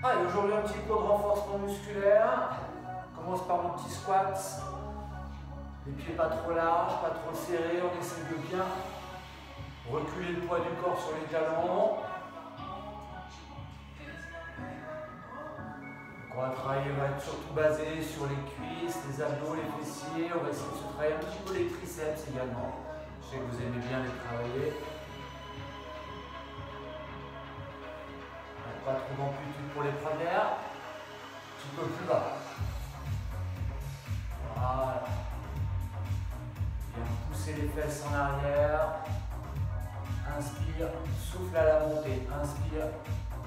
Allez, aujourd'hui un petit cours de renforcement musculaire. On commence par mon petit squat. Les pieds pas trop larges, pas trop serrés. On essaie de bien reculer le poids du corps sur les talons. Donc on va travailler, on va être surtout basé sur les cuisses, les abdos, les fessiers. On va essayer de se travailler un petit peu les triceps également. Je sais que vous aimez bien les travailler. Pas trop d'amplitude pour les premières. Un petit peu plus bas. Voilà. Bien pousser les fesses en arrière. Inspire, souffle à la montée. Inspire,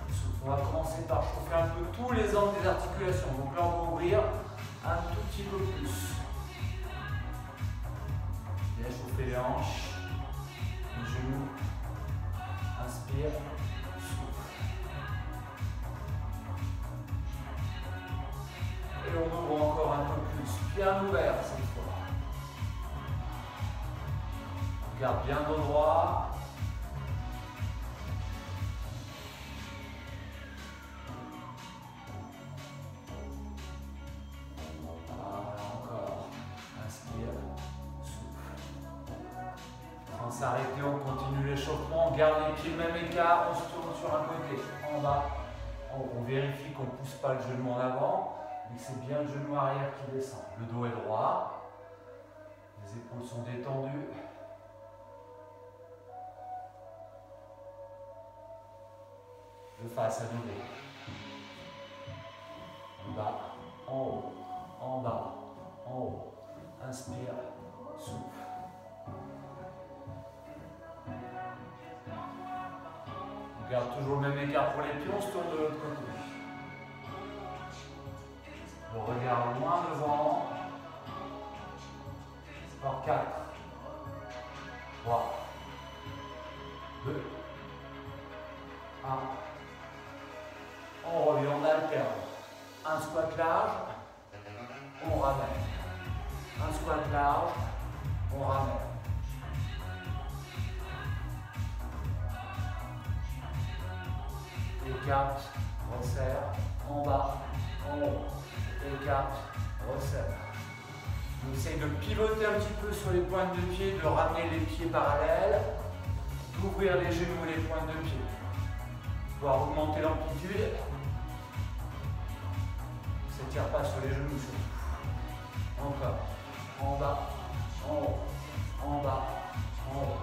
souffle. On va commencer par chauffer un peu tous les angles des articulations. Donc là, on va ouvrir un tout petit peu plus. Bien chauffer les hanches, les genoux. Inspire. Et on ouvre encore un peu plus, bien ouvert cette fois. On garde bien dos droit. Voilà, encore. Inspire, souffle. Quand s'arrêter, on continue l'échauffement, on garde les pieds même écart, on se tourne sur un côté, en bas. On vérifie qu'on ne pousse pas le genou en avant. Mais c'est bien le genou arrière qui descend. Le dos est droit. Les épaules sont détendues. De face à nouveau. En bas, en haut, en bas, en haut. Inspire, souffle. On garde toujours le même écart pour les pieds, on se tourne de l'autre côté. Le regard loin devant. Encore 4, 3, 2, 1. On revient, on alterne. Un squat large, on ramène. Un squat large, on ramène. Écarte, resserre, en bas, en haut. Écarte, resserre. On essaye de pivoter un petit peu sur les pointes de pied, de ramener les pieds parallèles, d'ouvrir les genoux et les pointes de pied. Pouvoir augmenter l'amplitude. Ne s'étire pas sur les genoux surtout. Encore. En bas, en haut, en bas, en haut.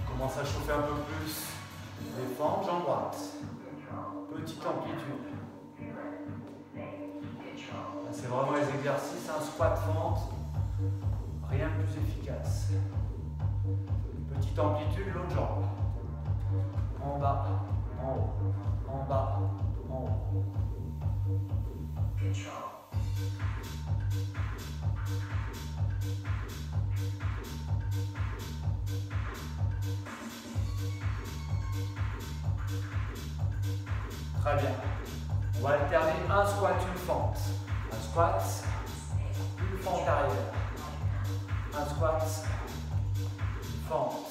Commence à chauffer un peu plus les fentes, jambe droite. Petite amplitude. C'est vraiment les exercices, un squat fente, rien de plus efficace. Petite amplitude, l'autre jambe. En bas, en haut, en bas, en haut. Très bien. On va alterner un squat, une fente. Un squat, une fente arrière. Un squat, une fente.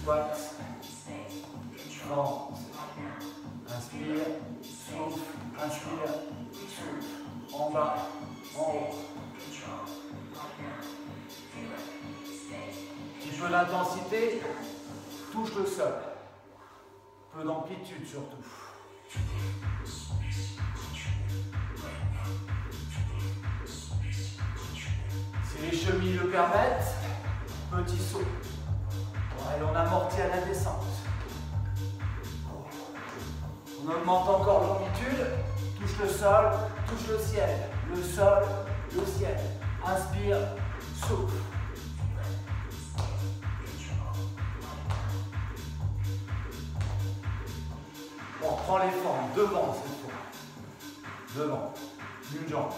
Squat, fente. Inspire, souffle, inspire, souffle. En bas, en haut. Petit peu d'intensité, touche le sol. Peu d'amplitude surtout. Si les chevilles le permettent, petit saut. Et on amortit à la descente. On augmente encore l'amplitude, touche le sol, touche le ciel. Le sol, le ciel. Inspire, souffle. On reprend les formes, devant cette fois. Devant, une jambe.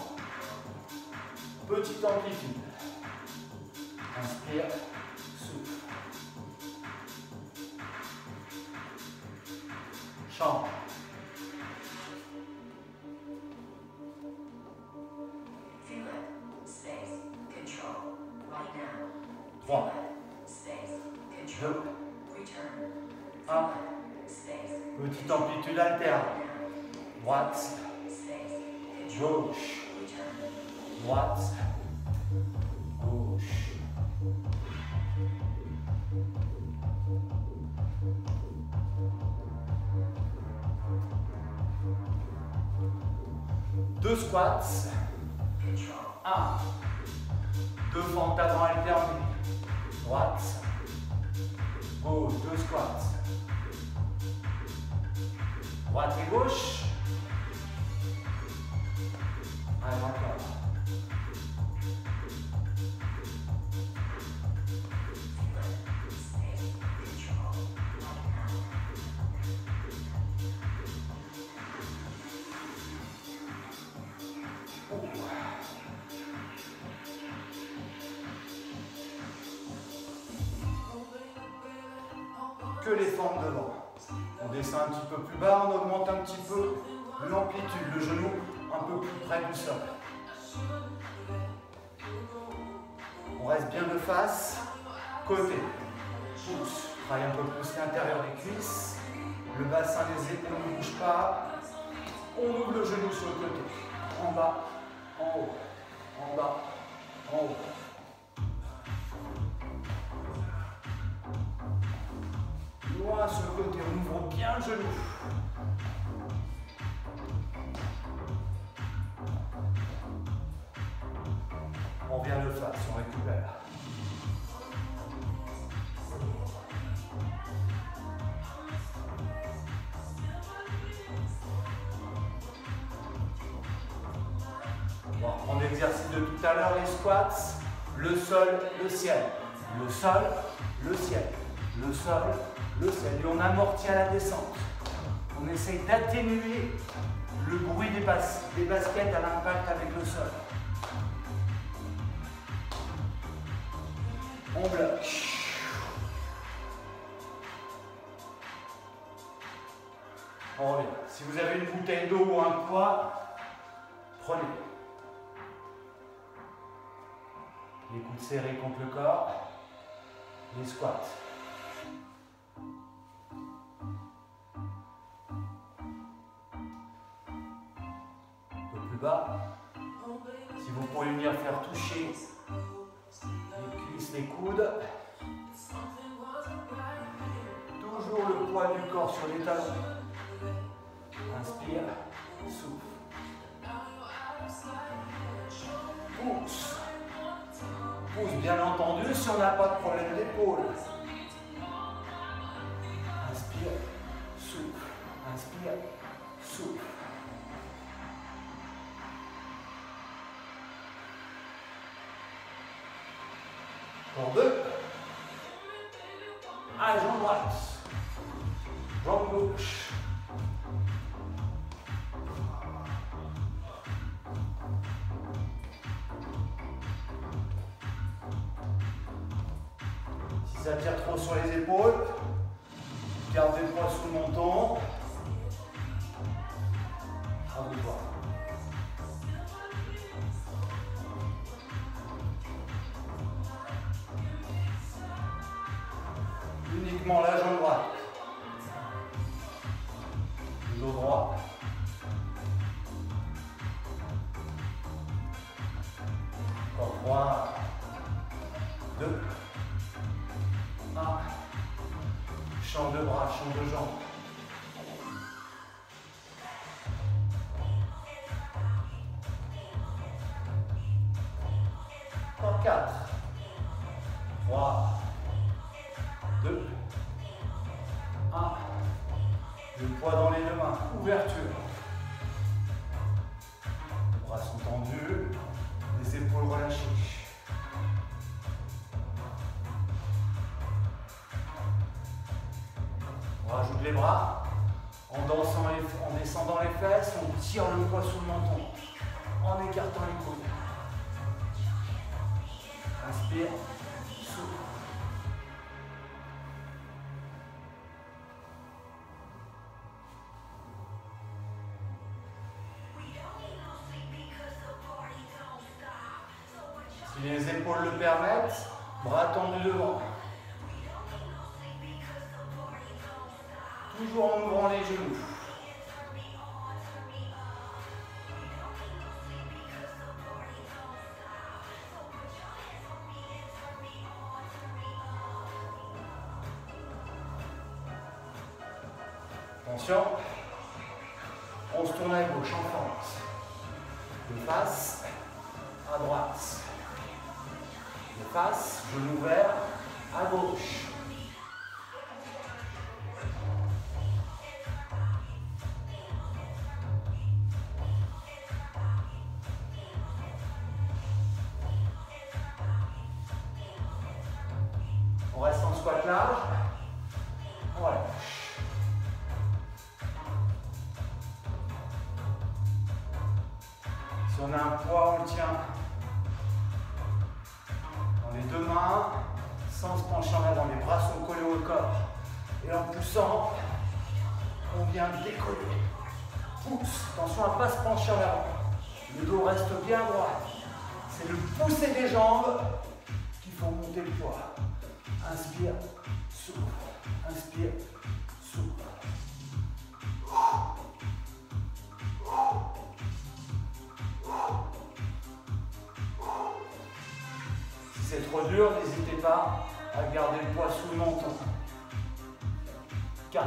Petite amplitude. Inspire, souffle. Change. Feel it. Stay. 2, 1. Petite amplitude alterne. Droite, gauche, droite, gauche. Deux squats. 1. 2 fentes d'avant alternées. Droite, gauche, 2 squats. Droite et gauche. Allez, encore. Que les fentes devant. On descend un petit peu plus bas, on augmente un petit peu l'amplitude, le genou un peu plus près du sol. On reste bien de face, côté, pouce, travaille un peu plus l'intérieur des cuisses, le bassin des épaules ne bouge pas, on ouvre le genou sur le côté, en bas, en haut, en bas, en haut. Loin sur le côté, on ouvre bien le genou. On vient de face, on récupère. On va reprendre l'exercice de tout à l'heure, les squats. Le sol, le ciel. Le sol, le ciel. Le sol, le ciel. Et on amortit à la descente. On essaye d'atténuer le bruit des baskets à l'impact avec le sol. On bloque. On revient. Si vous avez une bouteille d'eau ou un poids, prenez. Les coudes serrés contre le corps. Les squats. Un peu plus bas. Si vous pourriez venir faire toucher les cuisses, les coudes. Toujours le poids du corps sur les talons. Inspire, souffle. Pousse. Pousse bien entendu si on n'a pas de problème d'épaule. Inspire, souffle. Inspire, souffle. Pour 2. Allez, jambe droite. Jambe gauche. Si ça tire trop sur les épaules, gardez le poids sous le menton. À vous de voir. Uniquement la jambe droite. Le dos droit. Encore 3, 2, 1. Champ de bras, champ de jambes. Encore 4, 3, 2, 1. Le poids dans les deux mains, ouverture. Les bras sont tendus, les épaules relâchées. On rajoute les bras. En dansant en descendant les fesses, on tire le poids sous le menton. En écartant les coudes. Inspire, souffle. Si les épaules le permettent, bras tendus devant. toujours en ouvrant les genoux. Attention, on se tourne à gauche, en fente. De face à droite. De face, genou ouvert à gauche. On reste en squat large. On relâche. Si on a un poids, on le tient dans les deux mains, sans se pencher en avant. Les bras sont collés au corps. Et en poussant, on vient décoller. Pousse. Attention à ne pas se pencher en avant. Le dos reste bien droit. C'est le pousser des jambes qu'il faut monter le poids. Inspire, souffle. Inspire, souffle. Si c'est trop dur, n'hésitez pas à garder le poids sous le menton. 4,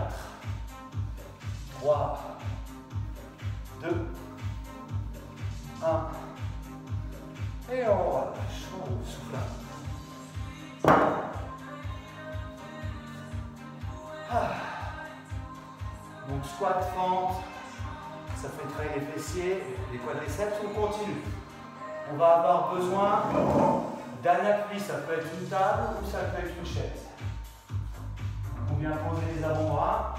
3, 2, 1. Et on relâche. On souffle. Donc squat, fente, ça fait travailler les fessiers, les quadriceps, on continue. On va avoir besoin d'un appui, ça peut être une table ou ça peut être une chaise. On vient poser les avant-bras,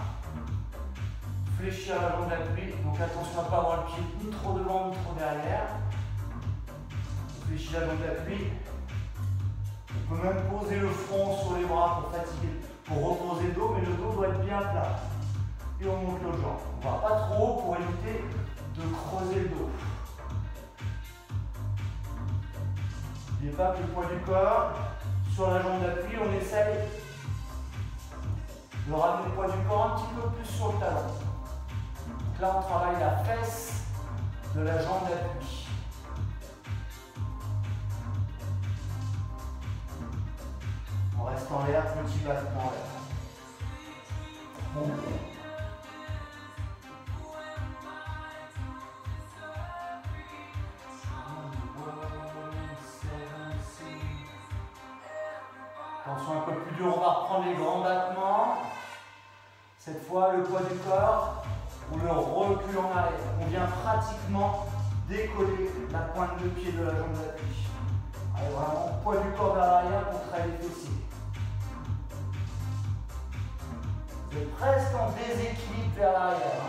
fléchir la jambe d'appui, donc attention à ne pas avoir le pied ni trop devant ni trop derrière. On fléchit la jambe d'appui. On peut même poser le front sur les bras pour fatiguer, pour reposer le dos, mais le dos doit être bien plat. Et on monte le jambe. On ne va pas trop haut pour éviter de creuser le dos. N'oubliez pas que le poids du corps, sur la jambe d'appui, on essaye de ramener le poids du corps un petit peu plus sur le talon. Donc là, on travaille la fesse de la jambe d'appui. On reste en l'air, petit battement en l'air. Bon. Attention, un peu plus dur, on va reprendre les grands battements. Cette fois, le poids du corps, on le recule en arrière. On vient pratiquement décoller la pointe de pied de la jambe d'appui. Allez, vraiment, poids du corps vers l'arrière pour travailler les fessiers. Vous êtes presque en déséquilibre vers l'arrière.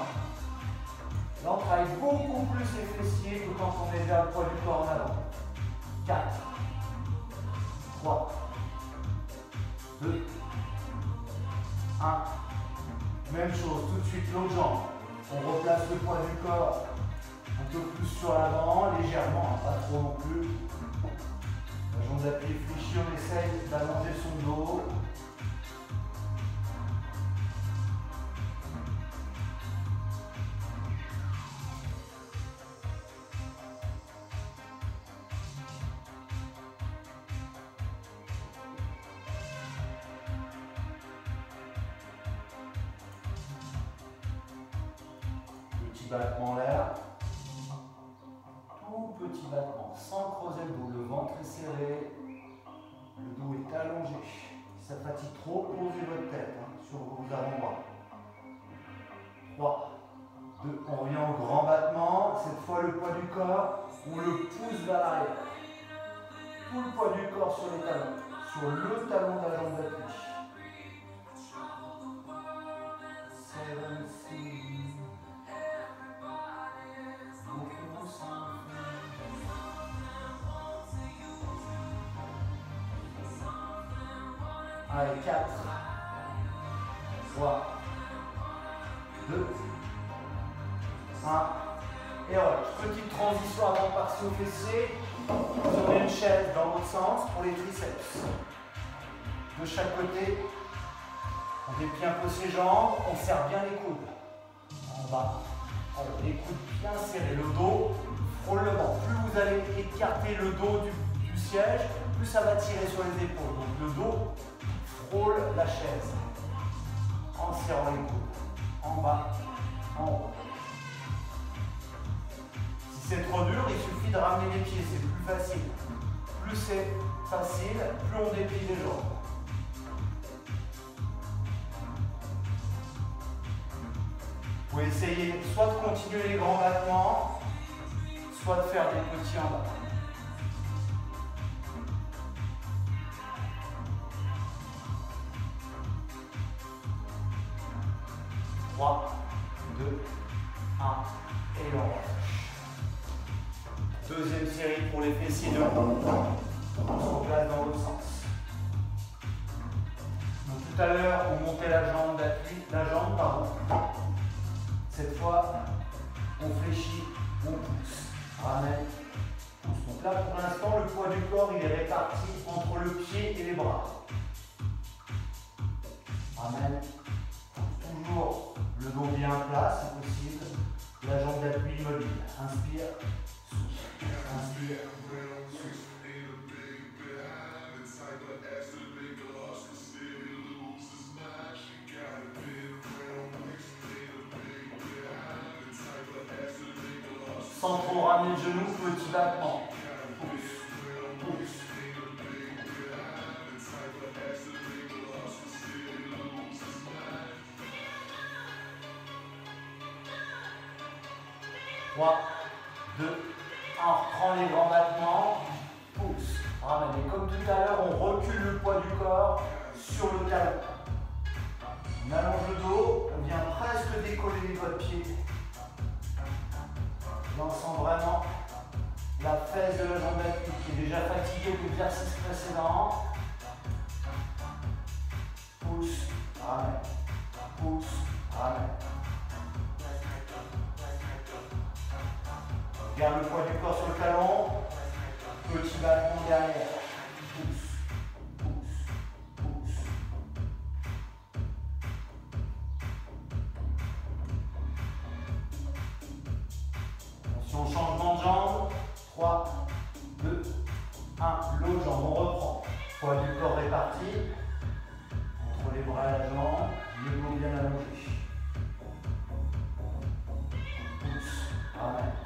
Là, on travaille beaucoup plus les fessiers que quand on est vers le poids du corps en avant. 4, 3, 2, 1. Même chose, tout de suite l'autre jambe. On replace le poids du corps un peu plus sur l'avant, légèrement, pas trop non plus. La jambe d'appui fléchie, on essaye d'allonger son dos. Battement en l'air, tout petit battement, sans creuser le dos, le ventre est serré, le dos est allongé. Si ça fatigue trop, posez votre tête sur vos avant-bras. 3, 2, on revient au grand battement, cette fois le poids du corps, on le pousse vers l'arrière. Tout le poids du corps sur les talons, sur le talon de la jambe d'appui. 7, 6. Allez, 4, 3, 2, 1, et relâche. Petite transition avant de passer au fessier. Vous aurez une chaise dans l'autre sens pour les triceps. De chaque côté, On déplie un peu ses jambes, on serre bien les coudes. En bas. Alors, les coudes bien serrés, le dos frôle le banc. Plus vous allez écarter le dos du siège, plus ça va tirer sur les épaules. Donc le dos frôle la chaise. En serrant les coudes. En bas, en haut. Si c'est trop dur, il suffit de ramener les pieds, c'est plus facile. Plus c'est facile, plus on déplie les jambes. Vous pouvez essayer soit de continuer les grands battements, soit de faire des petits en bas. 3, 2, 1, et on relâche. Deuxième série pour les fessiers de haut. On se replace dans l'autre sens. Donc, tout à l'heure, on montait la jambe d'appui, pardon. Cette fois, on fléchit, on pousse, ramène, pousse. Donc là, pour l'instant, le poids du corps, il est réparti entre le pied et les bras. Ramène, pousse. Toujours le dos bien plat, si possible. La jambe d'appui immobile. Inspire, souffle. Inspire, souffle. Sans trop ramener le genou, petit battement. Pousse, pousse. 3, 2, 1. On reprend les grands battements. Pousse, ramène. Et comme tout à l'heure, on recule le poids du corps sur le talon. On allonge le dos, on vient presque décoller les doigts de pied. Là, on sent vraiment la fesse de la jambe d'appui qui est déjà fatiguée de l'exercice précédent. Pousse, ramène. Pousse, ramène. Garde le poids du corps sur le talon. Petit battement derrière. Pousse, pousse, pousse. Attention, changement de jambe. 3, 2, 1. L'autre jambe, on reprend. Poids du corps réparti. Entre les bras et la jambe. Le dos bien allongé. Pousse, ramène.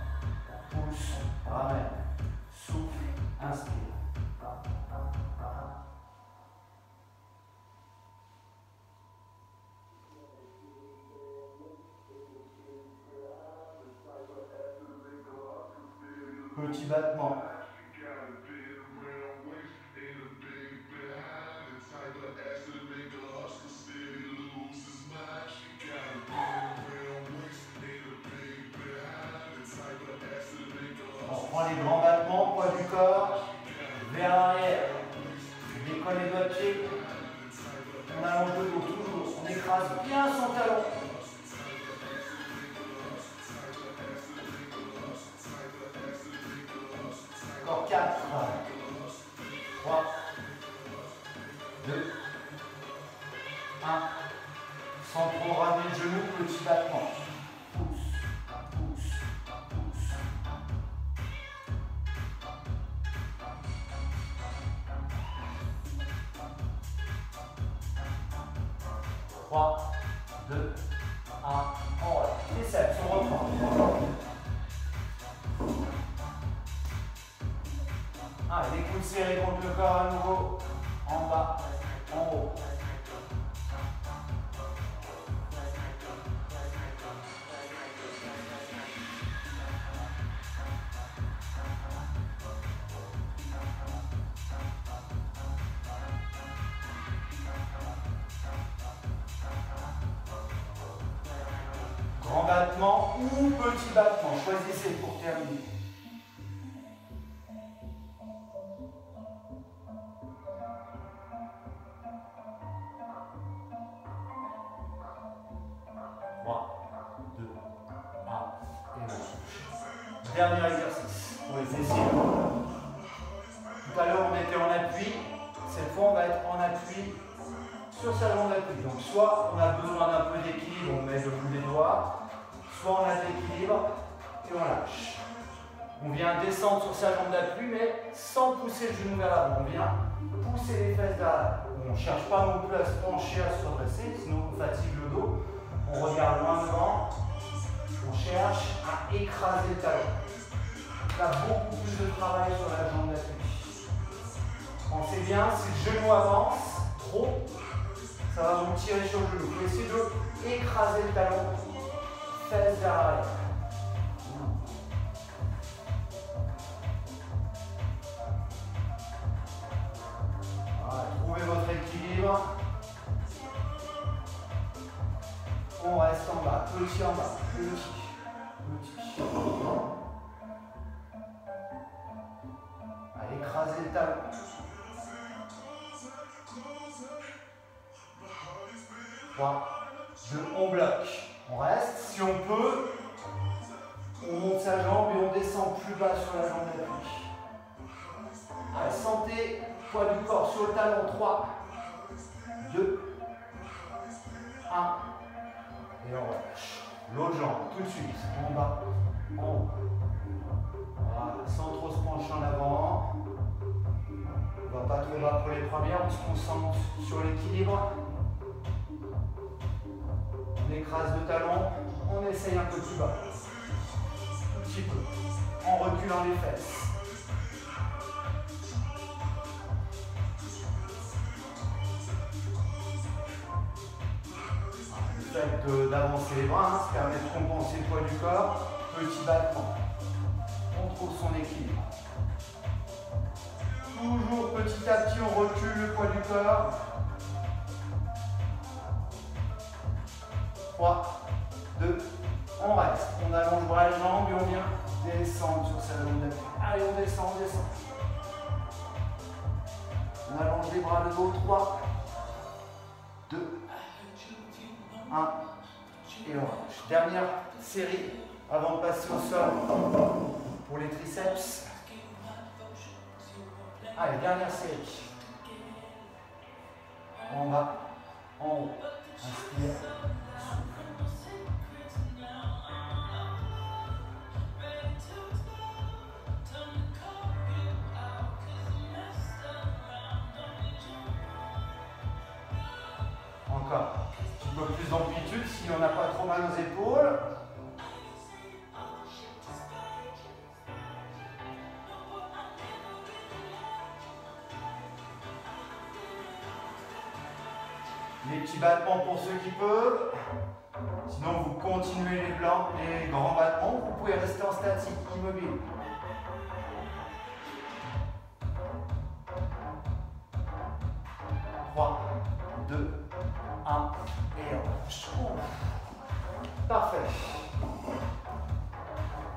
Pousse, ramène. Souffle, inspire. Petit battement. On reprend les grands battements, poids du corps, vers l'arrière. On décolle les doigts de pied. On allonge le dos toujours. On écrase bien son talon. Encore 4, 3, 2, 1. Sans trop ramener le genou, petit battement. Pousse, pousse, pousse. 3, 2, 1. On relâche. Triceps, on reprend. Les coudes serrés contre le corps à nouveau. En bas, en haut. Grand battement ou petit battement, choisissez pour terminer. Dernier exercice pour les fessiers. Tout à l'heure, on était en appui. Cette fois, on va être en appui sur sa jambe d'appui. Donc soit on a besoin d'un peu d'équilibre, on met le bout des doigts, soit on a de l'équilibre et on lâche. On vient descendre sur sa jambe d'appui, mais sans pousser le genou vers l'avant. On vient pousser les fesses vers l'avant. On ne cherche pas non plus à se pencher, à se redresser, sinon on fatigue le dos. On regarde loin devant. On cherche à écraser le talon. Là, beaucoup plus de travail sur la jambe d'appui. Pensez bien, si le genou avance trop, ça va vous tirer sur le genou. Vous pouvez essayer d'écraser le talon, fesses vers l'arrière. Voilà, trouvez votre équilibre. On reste en bas, petit en bas, petit. Allez, écraser le talon. 3, 2, on bloque. On reste. Si on peut, on monte sa jambe et on descend plus bas sur la jambe d'appui. Allez, sentez le poids du corps sur le talon. 3, 2, 1. Et on relâche. L'autre jambe, tout de suite. En bas, en haut. Voilà, sans trop se pencher en avant. On ne va pas trop bas pour les premières, on se concentre sur l'équilibre. On écrase le talon, on essaye un peu plus bas. Un petit peu. En reculant les fesses. Le fait d'avancer les bras, ça permet de compenser le poids du corps. Petit battement. On trouve son équilibre. Toujours petit à petit, on recule le poids du corps. 3, 2, on reste. On allonge bras et jambes et on vient descendre sur sa jambe d'appui. Allez, on descend, on descend. On allonge les bras, le dos. 3, 2, 1. Et on relâche. Dernière série avant de passer au sol pour les triceps. Allez, dernière série. En bas, en haut. Inspire. Encore. Un petit peu plus d'amplitude si on n'a pas trop mal aux épaules. Les petits battements pour ceux qui peuvent. Sinon, vous continuez les grands battements. Vous pouvez rester en statique, immobile. Trois, 2, 1 et on relâche. Parfait.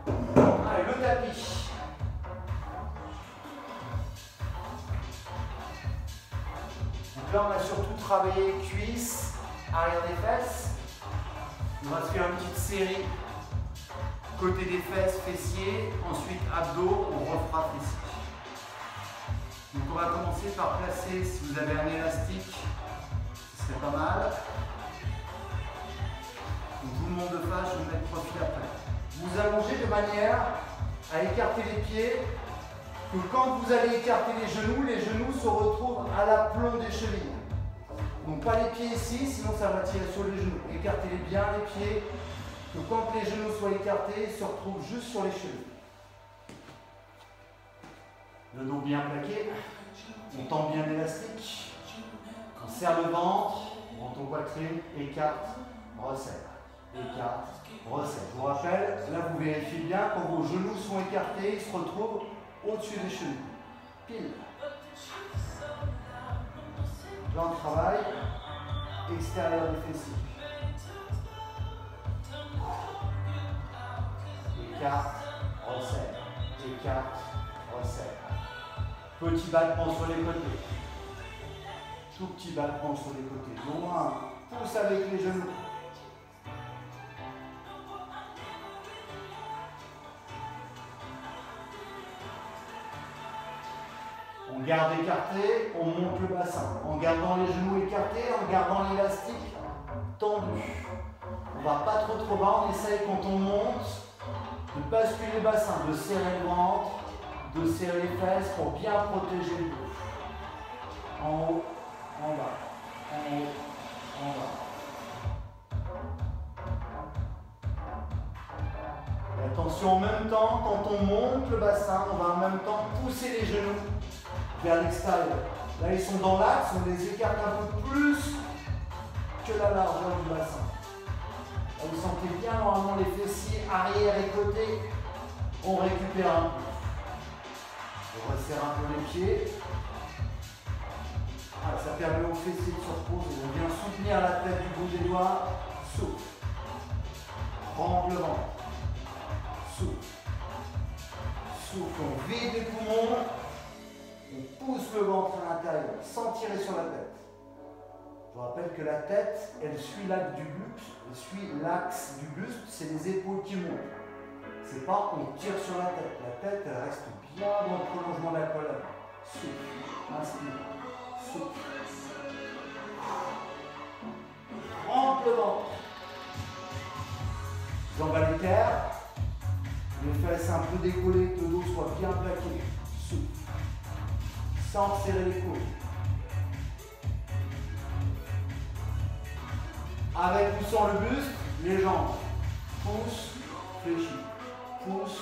Allez, le tapis. Donc là, on a surtout travaillé cuisses, arrière des fesses. On va se faire une petite série côté des fesses, fessiers. Ensuite, abdos, on refera fessiers. Donc on va commencer par placer, si vous avez un élastique, ce serait pas mal. Donc je vous le montre de face, je vais vous mettre profil après. Vous allongez de manière à écarter les pieds, que quand vous allez écarter les genoux se retrouvent à l'aplomb des chevilles. Donc pas les pieds ici, sinon ça va tirer sur les genoux. Écartez bien les pieds, que quand les genoux soient écartés, ils se retrouvent juste sur les chevilles. Le dos bien plaqué, on tend bien l'élastique, on serre le ventre, on rentre en poitrine, écarte, resserre, écarte, resserre. Je vous rappelle, là vous vérifiez bien, quand vos genoux sont écartés, ils se retrouvent au-dessus des chevilles. Pile. Plan de travail, extérieur des fessiers. Écarte, resserre, écarte, resserre. Petit battement sur les côtés. Tout petit battement sur les côtés. Loin, pousse avec les genoux. On On garde écarté, on monte le bassin. En gardant les genoux écartés, en gardant l'élastique tendu. On ne va pas trop bas, on essaye quand on monte de basculer le bassin, de serrer le ventre, de serrer les fesses pour bien protéger le dos. En haut, en bas, en haut, en bas. Et attention, en même temps, quand on monte le bassin, on va en même temps pousser les genoux vers l'extérieur. Là, ils sont dans l'axe, on les écarte un peu plus que la largeur du bassin. Là, vous sentez bien normalement les fessiers arrière et côté. On récupère un peu. On resserre un peu les pieds. Voilà, ça permet aux fessiers de se reposer. On vient soutenir la tête du bout des doigts. Souffle. Rentre le ventre. Souffle. Souffle. On vide les poumons. On pousse le ventre à l'intérieur sans tirer sur la tête. Je vous rappelle que la tête, elle suit l'axe du buste. Elle suit l'axe du buste, c'est les épaules qui montent. C'est pas on tire sur la tête. La tête, elle reste bien dans le prolongement de la colonne. Souffle. Inspire. Souffle. Rentre le ventre. Jambes à l'équerre. Les fesses un peu décollées, que le dos soit bien plaqué. Souffle. Sans serrer les coudes. Avec ou sans le buste, les jambes. Pousse, fléchis. Pousse,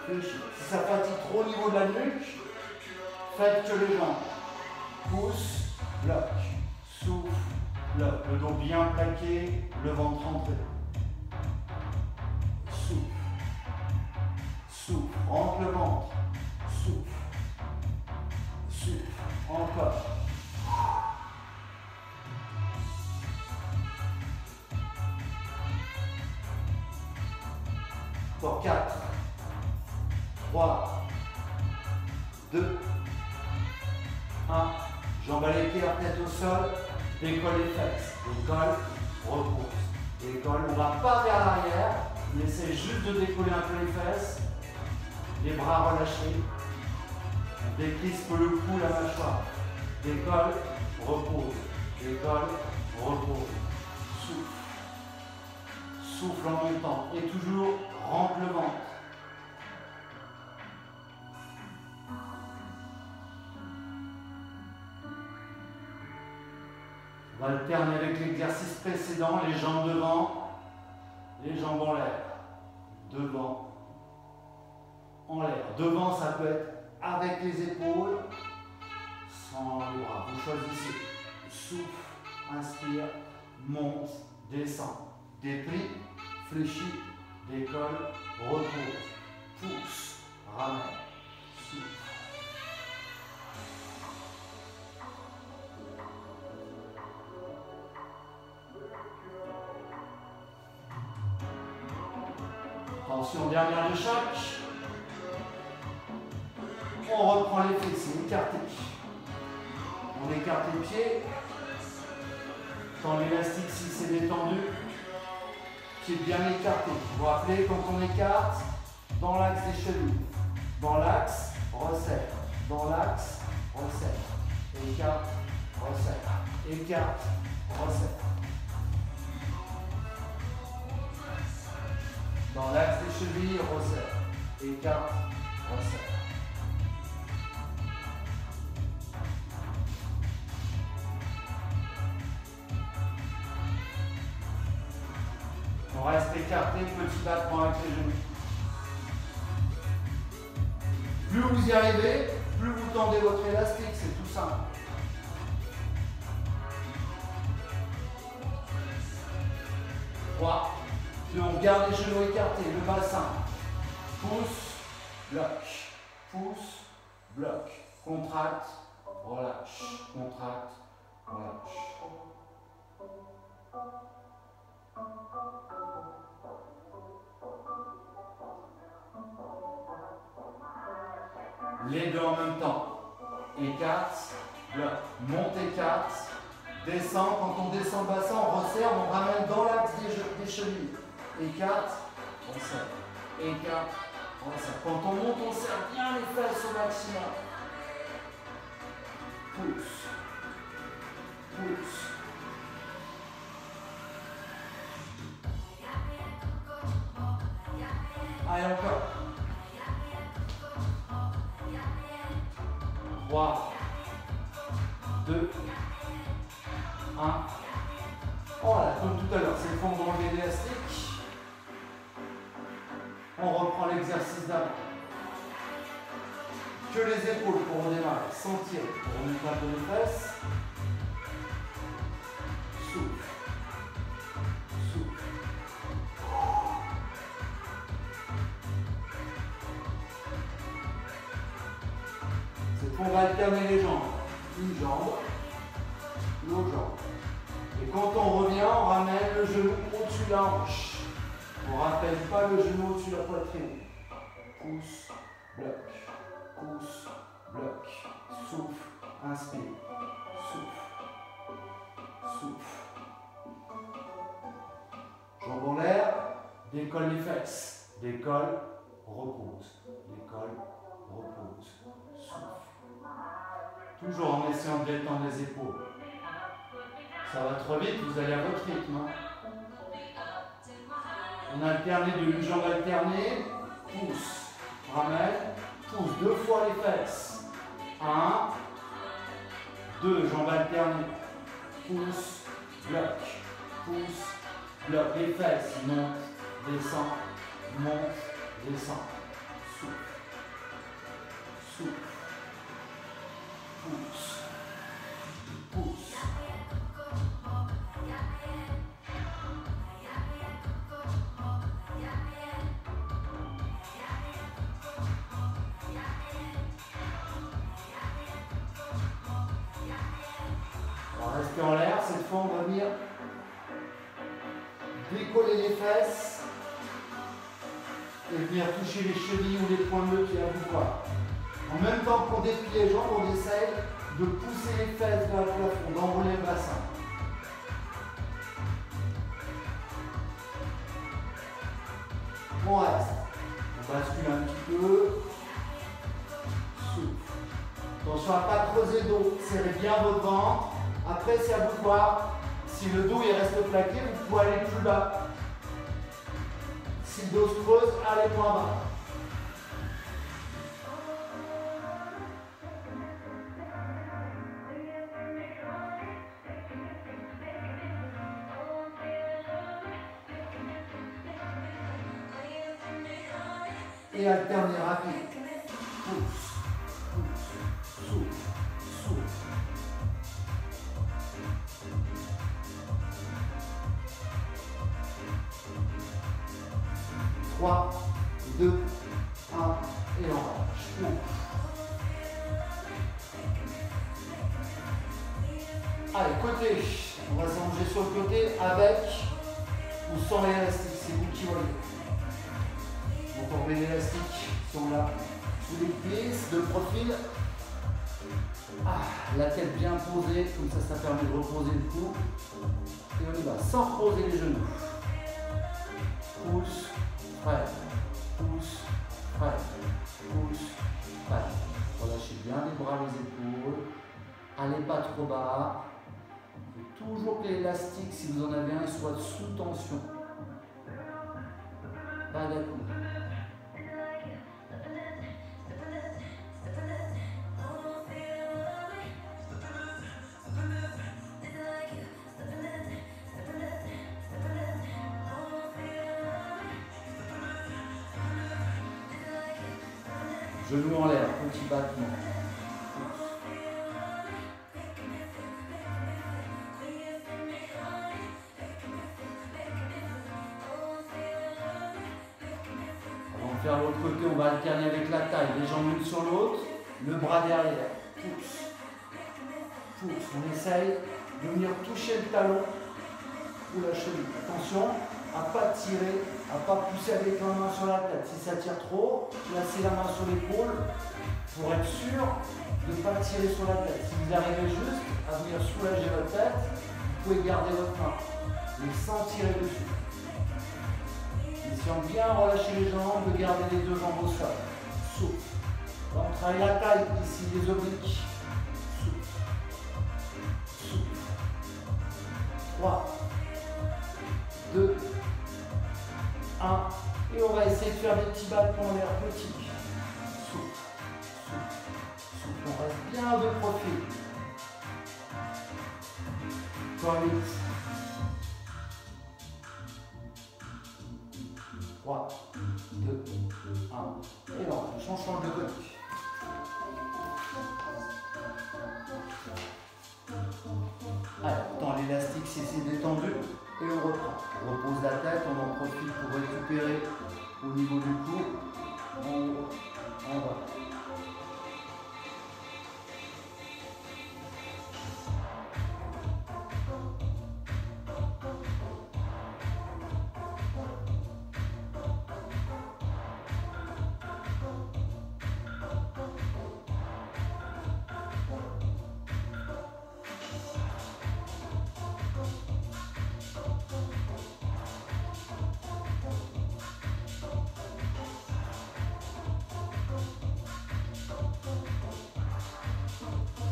fléchis. Si ça fatigue trop au niveau de la nuque, faites que les jambes. Pousse, bloc. Souffle, bloc. Le dos bien plaqué, le ventre rentré. Souffle. Souffle. Rentre le ventre. Souffle. Souffle. Encore. Encore 4, 3, 2, 1. Jambes à l'équerre, tête au sol. Décolle les fesses. Décolle, repose. Décolle, on ne va pas vers l'arrière. On essaie juste de décoller un peu les fesses. Les bras relâchés. On décrispe le cou, la mâchoire. Décolle, repose. Décolle, repose. Souffle. Souffle en montant. Et toujours, rentre le ventre. On va alterner avec l'exercice précédent, les jambes devant, les jambes en l'air. Devant, en l'air. Devant, ça peut être avec les épaules, sans les bras. Vous choisissez. Souffle, inspire, monte, descend. Déplie, fléchit, décolle, repose, pousse, ramène, souffle. Attention, dernière de chaque. On reprend les fessiers, écartés. On écarte les pieds. Quand l'élastique, si c'est détendu, pieds bien écartés. Vous vous rappelez, quand on écarte, dans l'axe des chevilles. Dans l'axe, resserre. Dans l'axe, resserre. Écarte, resserre. Écarte, resserre. Dans l'axe des chevilles, resserre. Écarte, resserre. On reste écarté, petit battement avec les genoux. Plus vous y arrivez, plus vous tendez votre élastique, c'est tout simple. Trois. Puis on garde les genoux écartés, le bassin. Pousse, bloc. Pousse, bloc. Contracte, relâche. Contracte, relâche. Les deux en même temps. Écarte, bloc. Monte, écarte. Descend. Quand on descend le bassin, on resserre, on ramène dans l'axe des chevilles. Écarte, resserre. Écarte, resserre. Quand on monte, on serre bien les fesses au maximum. pousse, pousse. Allez, encore. 3, 2, 1. Voilà, comme tout à l'heure, c'est le fond de l'élastique. On reprend l'exercice d'avant. Que les épaules pour redémarrer, sans tirer. On remonte un peu les fesses. Souffle. Souffle. C'est qu'on va alterner les jambes. Une jambe, l'autre jambe. Et quand on revient, on ramène le genou au-dessus de la hanche. On ne rappelle pas le genou au-dessus de la poitrine. Pousse, bloc. Pousse, bloc. Souffle, inspire. Souffle. Souffle. Jambes en l'air, décolle les fesses. Décolle, repose. Décolle, repose. Souffle. Toujours en essayant de détendre les épaules. Ça va trop vite, vous allez à votre rythme. On alterne les deux, une jambe alternée, pousse, ramène, pousse, 2 fois les fesses. 1, 2, jambes alternées, pousse, bloc, les fesses, monte, descend, souffle, souffle, pousse, pousse. Restez en l'air, cette fois on va venir décoller les fesses et venir toucher les chevilles ou les points de pied à vous voir. En même temps qu'on déplie les jambes, on essaye de pousser les fesses vers le plafond, d'enrouler le bassin. On reste. On bascule un petit peu. Souffle. Attention à ne pas creuser le dos. Serrez bien votre ventre. Après, c'est à vous de voir. Si le dos il reste plaqué, vous pouvez aller plus bas. Si le dos se creuse, allez moins bas. Et alterner rapide. Pousse, pousse, souffle, souffle. 3, 2, 1 et on relâche. Allez, côté. On va s'allonger sur le côté avec ou sans l'élastique. C'est vous qui voyez. Donc on met l'élastique sont là sous les cuisses, de profil. La tête bien posée, comme ça permet de reposer le cou. Et on y va, sans reposer les genoux. Pousse, freine, pousse, freine, pousse, freine. Relâchez bien les bras, les épaules. Allez pas trop bas. Il faut toujours que l'élastique, si vous en avez un, soit sous tension. Pas d'accord. Genoux en l'air, petit battement. Avant de faire l'autre côté, on va alterner avec la taille, les jambes l'une sur l'autre, le bras derrière. Pousse. Pousse. On essaye de venir toucher le talon ou la cheville. Attention à ne pas tirer, à ne pas pousser avec la main sur la tête. Si ça tire trop, placez la main sur l'épaule pour être sûr de ne pas tirer sur la tête. Si vous arrivez juste à venir soulager votre tête, vous pouvez garder votre main, mais sans tirer dessus. Essayons bien relâcher les jambes, de garder les deux jambes au sol. Souffle. On travaille la taille ici, les obliques. Souffle. 3, 2, 1. Et on va essayer de faire des petits battements en l'air petits. Souple, souple, souple. On reste bien de profil. Encore 8. 3, 2, 1. Et non, on change de côté. Alors, dans l'élastique, c'est détendu et on reprend. On repose la tête, on en profite pour récupérer au niveau du cou, en haut, en bas.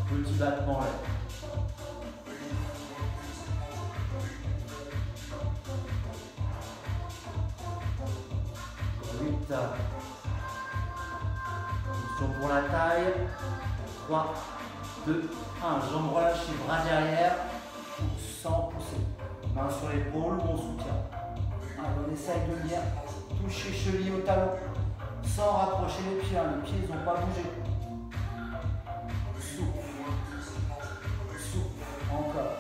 Petit battement là. 8. Attention pour la taille. 3, 2, 1. Jambes relâchées, bras derrière. Sans pousser. Main sur l'épaule ou on soutient. Allez, on essaye de bien toucher cheville au talon. Sans rapprocher les pieds. Les pieds ils n'ont pas bougé. Encore.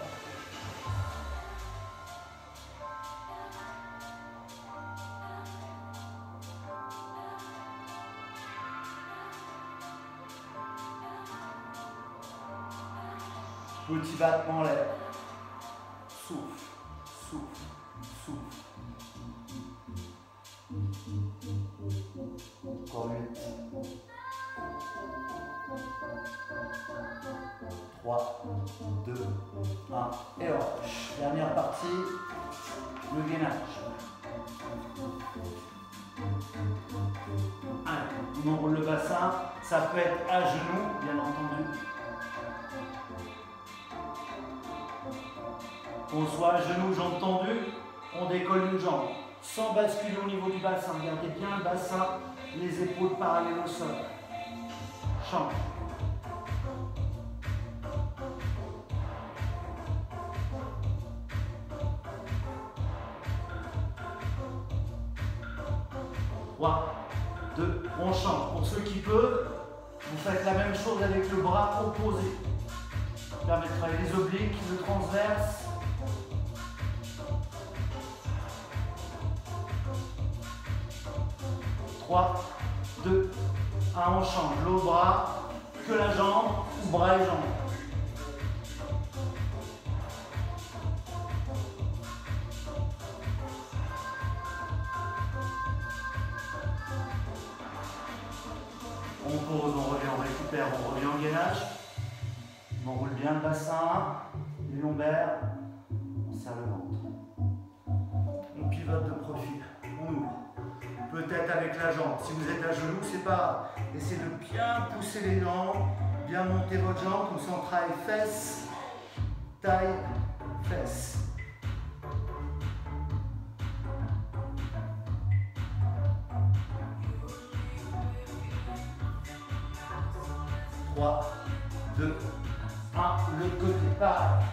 Petit battement en l'air. Souffle, souffle, souffle. Encore 8. 3, 2, 1. Et relâche. Dernière partie, le gainage. Allez, on enroule le bassin. Ça peut être à genoux, bien entendu. Qu'on soit à genoux, jambes tendues, on décolle une jambe. Sans basculer au niveau du bassin. Gardez bien le bassin, les épaules parallèles au sol. Change. Trois, 2, on change. Pour ceux qui peuvent, vous faites la même chose avec le bras opposé. Ça permet de travailler les obliques, le transverse. Trois, 2, 1, on change. L'autre bras, que la jambe, ou bras et jambes. On pose, on revient, on récupère, on revient en gainage. On enroule bien le bassin, les lombaires, on serre le ventre. On pivote de profil, on ouvre. Peut-être avec la jambe. Si vous êtes à genoux, c'est pas grave. Essayez de bien pousser les jambes, bien monter votre jambe, comme ça on travaille fesses, taille, fesses. Trois, 2, 1, le côté, pareil.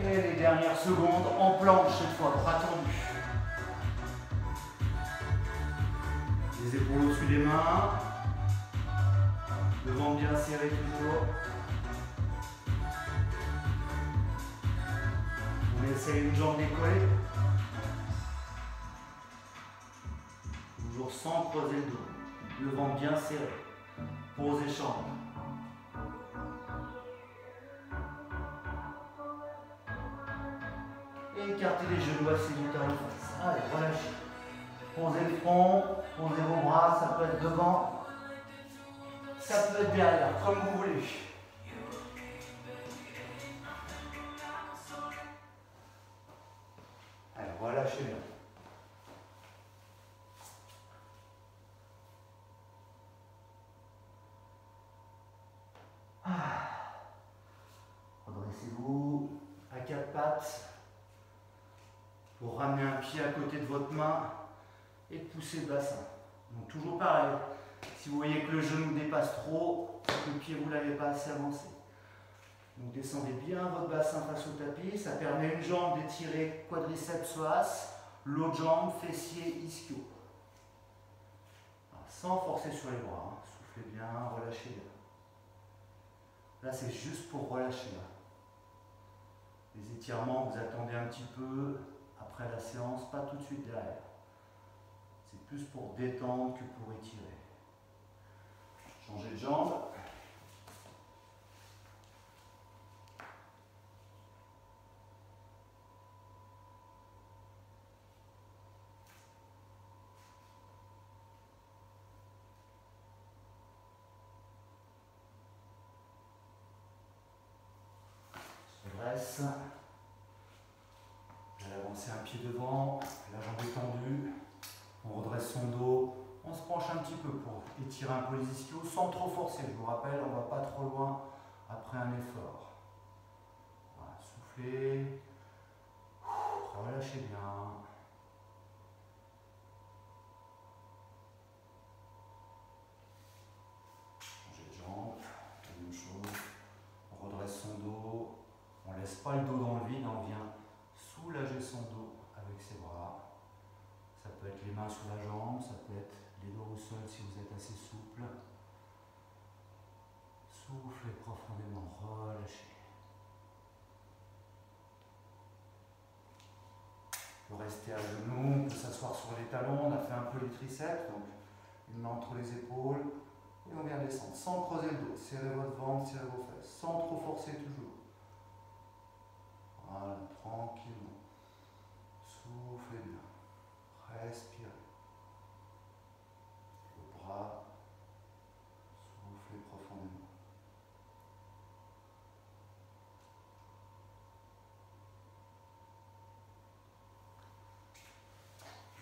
Et les dernières secondes en planche cette fois, bras tendus. Les épaules au-dessus des mains. Le ventre bien serré toujours. On essaye une jambe décollée. Toujours sans creuser le dos. Le ventre bien serré. Pose et chambre. Et écartez les genoux assez vite en face. Allez, relâchez. Posez le front, posez vos bras, ça peut être devant, ça peut être derrière, comme vous voulez. Allez, relâchez bien. patte pour ramener un pied à côté de votre main et pousser le bassin. Donc toujours pareil, si vous voyez que le genou dépasse trop, c'est que le pied vous ne l'avez pas assez avancé. Donc descendez bien votre bassin face au tapis, ça permet une jambe d'étirer quadriceps psoas, l'autre jambe fessier ischio. Sans forcer sur les bras, hein. Soufflez bien, relâchez bien. Là c'est juste pour relâcher. Là. Les étirements, vous attendez un petit peu après la séance, pas tout de suite derrière. C'est plus pour détendre que pour étirer. Changez de jambe. Redresse. Vous allez avancer un pied devant, la jambe est tendue. On redresse son dos. On se penche un petit peu pour étirer un peu les ischios sans trop forcer. Je vous rappelle, on ne va pas trop loin après un effort. Voilà, soufflez. Relâchez bien. Changez de jambe. La même chose. On redresse son dos. On ne laisse pas le dos dans le vide. On vient soulager son dos avec ses bras. Ça peut être les mains sous la jambe. Ça peut être les dos au sol si vous êtes assez souple. Soufflez profondément, relâchez. On peut rester à genoux, on peut s'asseoir sur les talons, on a fait un peu les triceps, donc une main entre les épaules, et on vient descendre, sans creuser le dos, serrez votre ventre, serrez vos fesses, sans trop forcer toujours. Voilà, tranquillement. Soufflez bien, respirez. Le bras, soufflez profondément.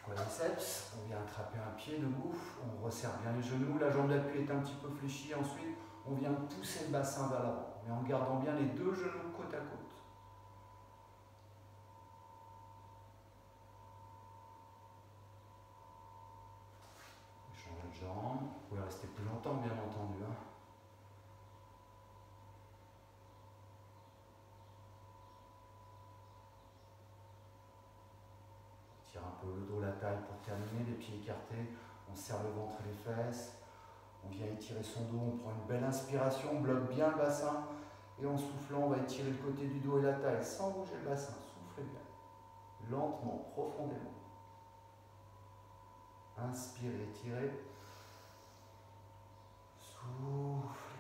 Quadriceps, on vient attraper un pied debout, on resserre bien les genoux, la jambe d'appui est un petit peu fléchie, ensuite on vient pousser le bassin vers l'avant, mais en gardant bien les deux genoux côte à côte. Changez de jambe, vous pouvez rester plus longtemps bien entendu. Hein. Tire un peu le dos, la taille pour terminer, les pieds écartés, on serre le ventre et les fesses, on vient étirer son dos, on prend une belle inspiration, on bloque bien le bassin et en soufflant on va étirer le côté du dos et la taille sans bouger le bassin, soufflez bien, lentement, profondément. Inspirez, étirez, soufflez.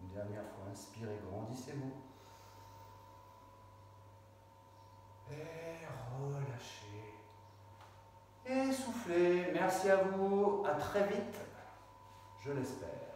Une dernière fois, inspirez, grandissez-vous. Et relâchez. Et soufflez. Merci à vous. À très vite. Je l'espère.